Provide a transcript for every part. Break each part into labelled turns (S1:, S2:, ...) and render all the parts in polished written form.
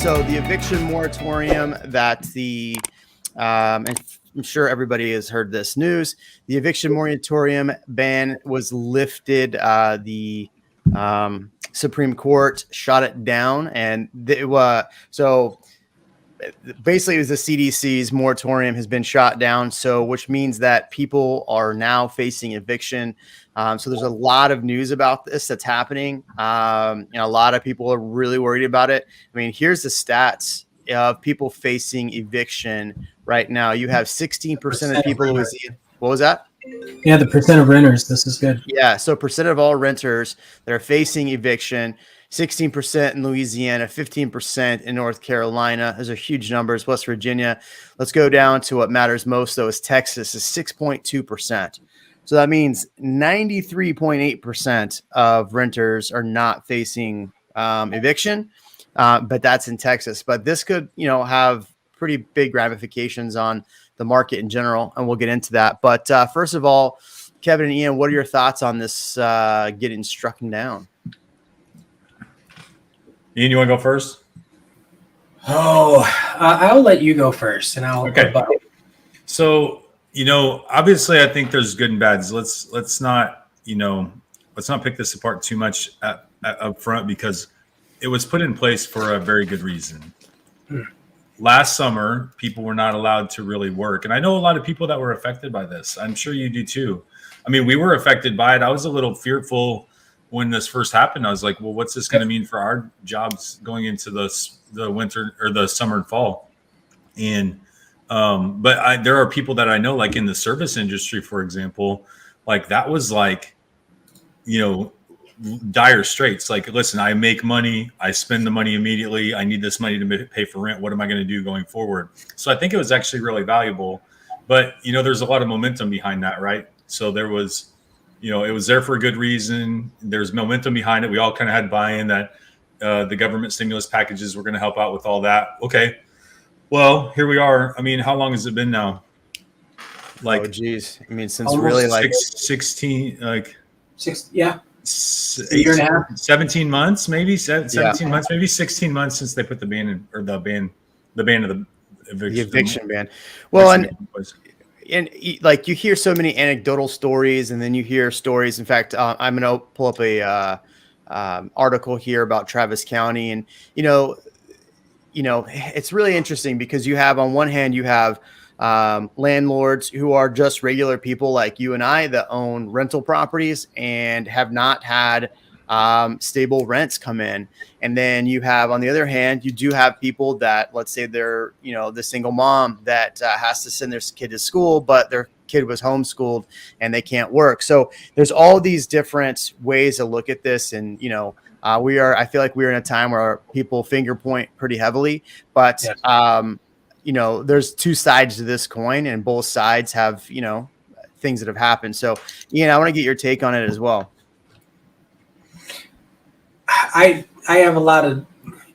S1: So the eviction moratorium that and I'm sure everybody has heard this news. The eviction moratorium ban was lifted. The Supreme Court shot it down, and so basically it was the CDC's moratorium has been shot down. So which means that people are now facing eviction. So there's a lot of news about this that's happening. A lot of people are really worried about it. I mean, here's the stats of people facing eviction right now. You have 16% of people. What was that?
S2: Yeah, the percent of renters. This is good.
S1: Yeah, so percent of all renters that are facing eviction. 16% in Louisiana, 15% in North Carolina. Those are huge numbers. West Virginia. Let's go down to what matters most, though, is Texas is 6.2%. So that means 93.8% of renters are not facing eviction, but that's in Texas. But this could, have pretty big ramifications on the market in general, and we'll get into that. But first of all, Kevin and Ian, what are your thoughts on this getting struck down?
S3: Ian, you want to go first?
S2: I'll let you go first, and I'll.
S3: Okay. So, obviously, I think there's good and bads. Let's not pick this apart too much up front, because it was put in place for a very good reason. Last summer, people were not allowed to really work, and I know a lot of people that were affected by this. I'm sure you do too. I mean, we were affected by it. I was a little fearful when this first happened. I was like, well, what's this going to mean for our jobs going into the winter or the summer and fall? And but there are people that I know, like in the service industry, for example, like that was like, dire straits. Like, listen, I make money, I spend the money immediately. I need this money to pay for rent. What am I going to do going forward? So I think it was actually really valuable. But, there's a lot of momentum behind that, right? So there was, it was there for a good reason. There's momentum behind it. We all kind of had buy-in that the government stimulus packages were going to help out with all that. Okay. Well, here we are. I mean, how long has it been now? Like,
S1: geez. I mean, since really like
S3: 16, like
S2: 6, yeah. A year and a half,
S3: 17 months, maybe 17 months, maybe 16 months since they put the ban in, or the ban of the
S1: eviction ban. Well, and like you hear so many anecdotal stories, and then you hear stories. In fact, I'm going to pull up a article here about Travis County, and it's really interesting because you have, on one hand, you have landlords who are just regular people like you and I that own rental properties and have not had stable rents come in. And then you have, on the other hand, you do have people that, let's say they're, the single mom that has to send their kid to school, but their kid was homeschooled and they can't work. So there's all these different ways to look at this. And, I feel like we're in a time where people finger point pretty heavily, but, yes. There's two sides to this coin, and both sides have, things that have happened. So, Ian, I want to get your take on it as well.
S2: I have a lot of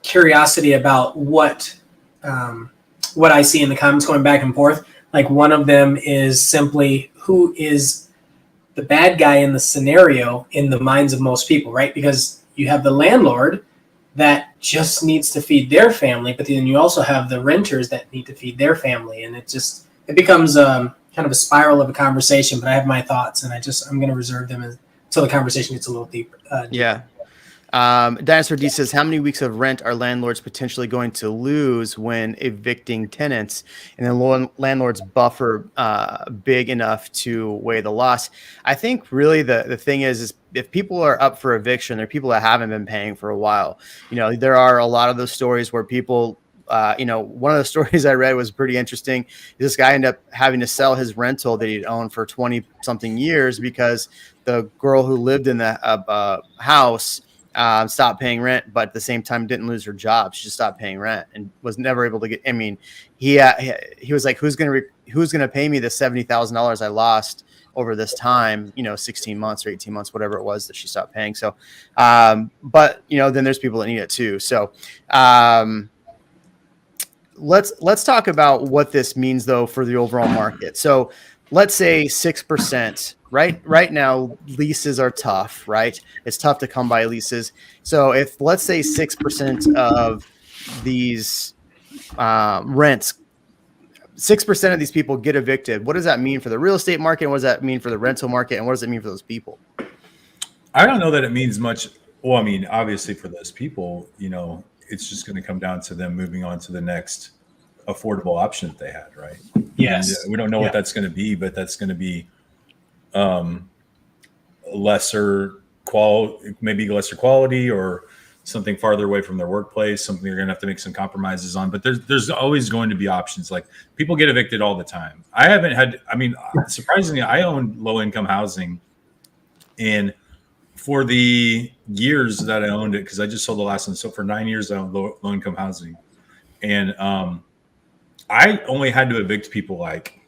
S2: curiosity about what I see in the comments going back and forth. Like, one of them is simply, who is the bad guy in the scenario in the minds of most people, right? Because you have the landlord that just needs to feed their family, but then you also have the renters that need to feed their family, and it becomes kind of a spiral of a conversation. But I have my thoughts, and I'm going to reserve them until the conversation gets a little deeper.
S1: Yeah. Dinosaur D says, how many weeks of rent are landlords potentially going to lose when evicting tenants, and then landlords buffer big enough to weigh the loss? I think really the thing is if people are up for eviction, there are people that haven't been paying for a while. There are a lot of those stories where people, one of the stories I read was pretty interesting. This guy ended up having to sell his rental that he'd owned for 20 something years because the girl who lived in the house stopped paying rent, but at the same time didn't lose her job. She just stopped paying rent and was never able to get. I mean, he was like, who's gonna pay me the $70,000 I lost over this time? 16 months or 18 months, whatever it was that she stopped paying. So, but then there's people that need it too. So, let's talk about what this means though for the overall market. So, let's say 6%. Right now, leases are tough, right? It's tough to come by leases. So if, let's say, 6% of these rents, 6% of these people get evicted. What does that mean for the real estate market? And what does that mean for the rental market? And what does it mean for those people?
S3: I don't know that it means much. Well, I mean, obviously for those people, it's just going to come down to them moving on to the next affordable option that they had, right?
S2: Yes.
S3: And we don't know what that's going to be, but that's going to be lesser quality or something farther away from their workplace, something they're going to have to make some compromises on. But there's always going to be options. Like, people get evicted all the time. Surprisingly, I own low income housing, and for the years that I owned it, because I just sold the last one. So for 9 years, I owned low income housing. And I only had to evict people like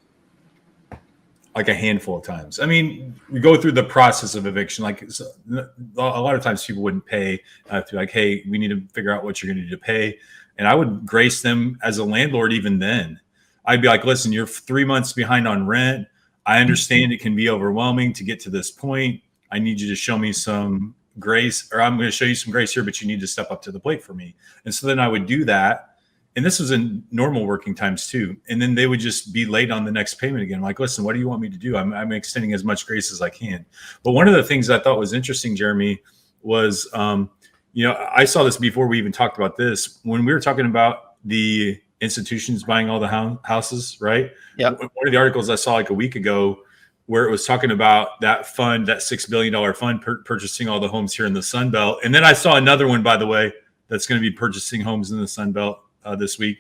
S3: a handful of times. I mean, we go through the process of eviction. Like, a lot of times people wouldn't pay. To be like, hey, we need to figure out what you're going to need to pay. And I would grace them as a landlord even then. I'd be like, listen, you're 3 months behind on rent. I understand it can be overwhelming to get to this point. I need you to show me some grace, or I'm going to show you some grace here, but you need to step up to the plate for me. And so then I would do that. And this was in normal working times too. And then they would just be late on the next payment again. I'm like, listen, what do you want me to do? I'm extending as much grace as I can. But one of the things I thought was interesting, Jeremy, was, I saw this before we even talked about this. When we were talking about the institutions buying all the houses, right?
S1: Yeah.
S3: One of the articles I saw like a week ago, where it was talking about that fund, that $6 billion fund purchasing all the homes here in the Sun Belt. And then I saw another one, by the way, that's going to be purchasing homes in the Sun Belt this week.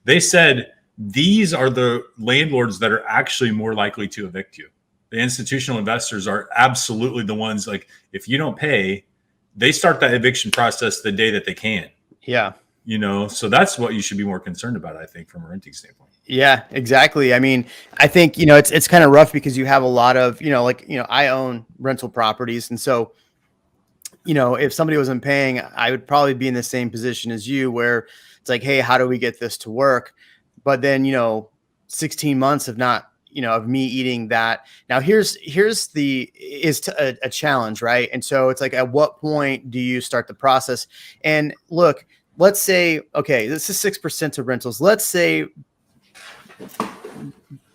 S3: They said these are the landlords that are actually more likely to evict you. The institutional investors are absolutely the ones, like, if you don't pay, they start that eviction process the day that they can.
S1: Yeah.
S3: So that's what you should be more concerned about, I think, from a renting standpoint.
S1: Yeah, exactly. I mean, I think, it's kind of rough because you have a lot of, I own rental properties. And so, if somebody wasn't paying, I would probably be in the same position as you, where it's like, hey, how do we get this to work? But then, 16 months of not, of me eating that. Now here's a challenge, right? And so it's like, at what point do you start the process? And look, let's say, okay, this is 6% of rentals. Let's say,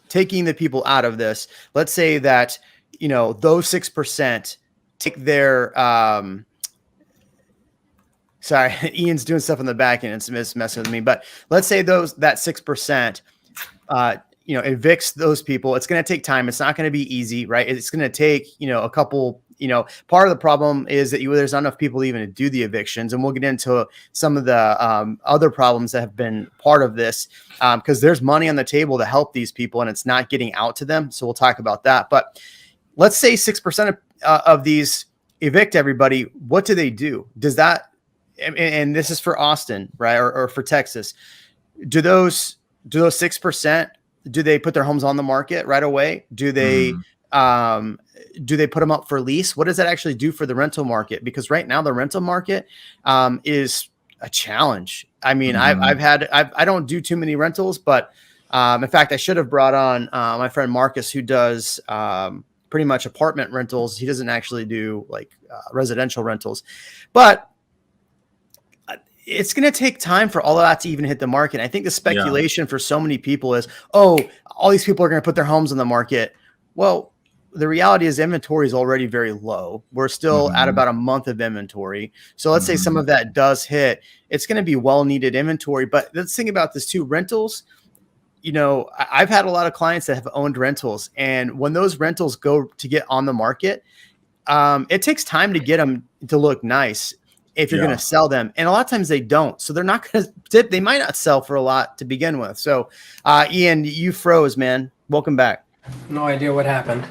S1: taking the people out of this, let's say that, those 6% take their, sorry, Ian's doing stuff in the back and it's messing with me, but let's say that 6%, evicts those people. It's going to take time. It's not going to be easy, right? It's going to take, a couple, part of the problem is that there's not enough people even to do the evictions. And we'll get into some of the other problems that have been part of this, because there's money on the table to help these people and it's not getting out to them. So we'll talk about that. But let's say 6% of these evict everybody. What do they do? Does that, and this is for Austin, right? Or for Texas. Do those 6%, do they put their homes on the market right away? Do they put them up for lease? What does that actually do for the rental market? Because right now the rental market is a challenge. I mean, I don't do too many rentals, but in fact, I should have brought on my friend Marcus, who does pretty much apartment rentals. He doesn't actually do like residential rentals, but it's going to take time for all of that to even hit the market. I think the speculation for so many people is, oh, all these people are going to put their homes on the market. Well, the reality is inventory is already very low. We're still at about a month of inventory. So let's say some of that does hit. It's going to be well-needed inventory. But let's think about this too. Rentals, I've had a lot of clients that have owned rentals. And when those rentals go to get on the market, it takes time to get them to look nice if you're going to sell them. And a lot of times they don't. So they're not going to, they might not sell for a lot to begin with. So Ian, you froze, man. Welcome back.
S2: No idea what happened.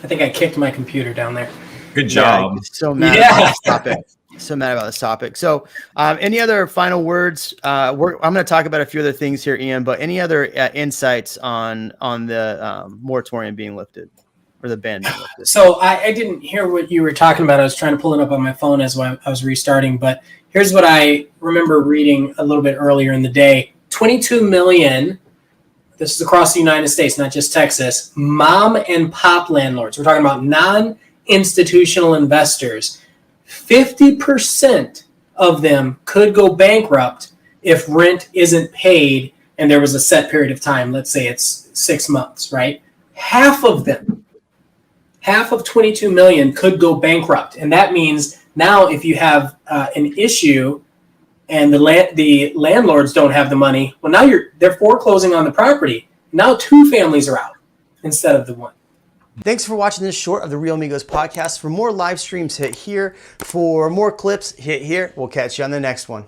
S2: I think I kicked my computer down there.
S3: Good job.
S1: Yeah, so mad about this topic. So mad about this topic. So any other final words? I'm going to talk about a few other things here, Ian, but any other insights on the moratorium being lifted or the ban being lifted?
S2: So I didn't hear what you were talking about. I was trying to pull it up on my phone as I was restarting, but here's what I remember reading a little bit earlier in the day. 22 million, this is across the United States, not just Texas, mom and pop landlords. We're talking about non-institutional investors. 50% of them could go bankrupt if rent isn't paid and there was a set period of time, let's say it's 6 months, right? Half of 22 million could go bankrupt. And that means now if you have an issue and the landlords don't have the money, well, now they're foreclosing on the property. Now 2 families are out instead of the 1.
S1: Thanks for watching this short of the REALMigos podcast. For more live streams, hit here. For more clips, hit here. We'll catch you on the next one.